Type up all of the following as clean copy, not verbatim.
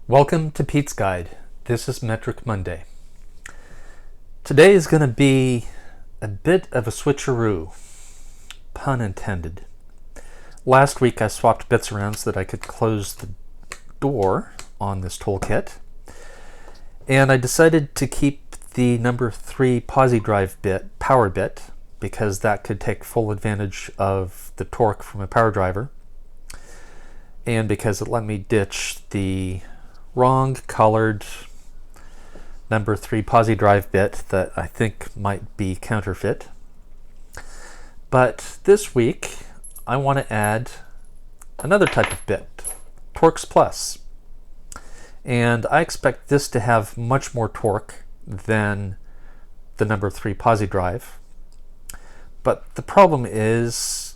Welcome to Pete's Guide. This is Metric Monday. Today is going to be a bit of a switcheroo, pun intended. Last week I swapped bits around so that I could close the door on this toolkit, and I decided to keep the number 3 posi drive bit, power bit, because that could take full advantage of the torque from a power driver, and because it let me ditch the wrong colored number 3 posi drive bit that I think might be counterfeit. But this week I want to add another type of bit, Torx Plus. And I expect this to have much more torque than the number 3 posi drive. But the problem is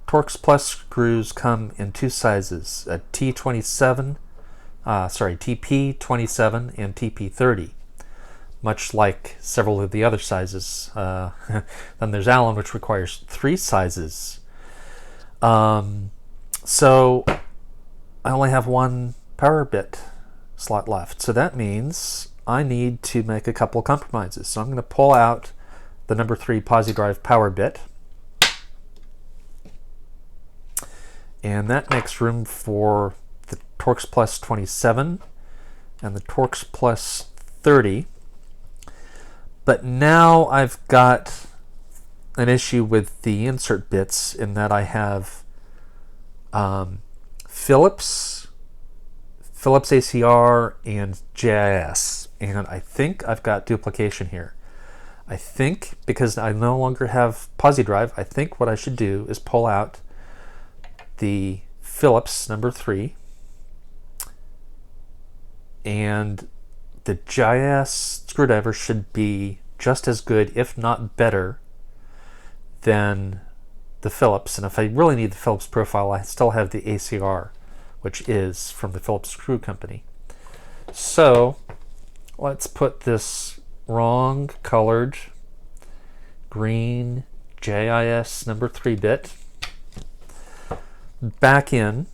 Torx Plus screws come in two sizes, a TP27 and TP30, much like several of the other sizes. Then there's Allen, which requires 3 sizes. So I only have 1 power bit slot left. So that means I need to make a couple compromises. So I'm going to pull out the number 3 posi drive power bit, and that makes room for the Torx Plus 27 and the Torx Plus 30. But now I've got an issue with the insert bits in that I have Phillips ACR and JIS, and I think I've got duplication here. I think because I no longer have posi drive, I think what I should do is pull out the Phillips number 3, and the JIS screwdriver should be just as good, if not better, than the Phillips. And if I really need the Phillips profile, I still have the ACR, which is from the Phillips Screw Company. So let's put this wrong colored green JIS number 3 bit back in,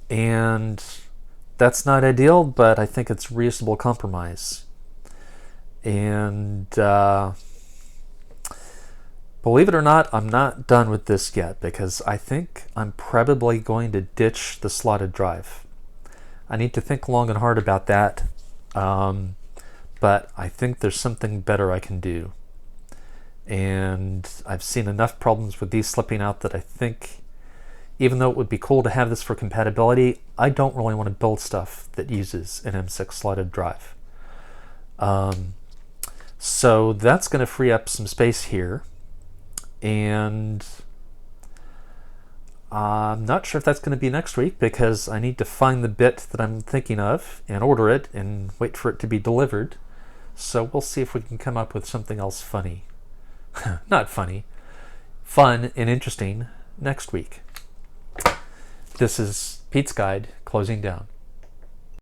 and that's not ideal, but I think it's reasonable compromise. And believe it or not, I'm not done with this yet, because I think I'm probably going to ditch the slotted drive. I need to think long and hard about that, but I think there's something better I can do. And I've seen enough problems with these slipping out that I think, even though it would be cool to have this for compatibility, I don't really want to build stuff that uses an M6 slotted drive. So that's going to free up some space here, and I'm not sure if that's going to be next week, because I need to find the bit that I'm thinking of and order it and wait for it to be delivered. So we'll see if we can come up with something else funny. Not funny, fun and interesting next week. This is Pete's Guide closing down.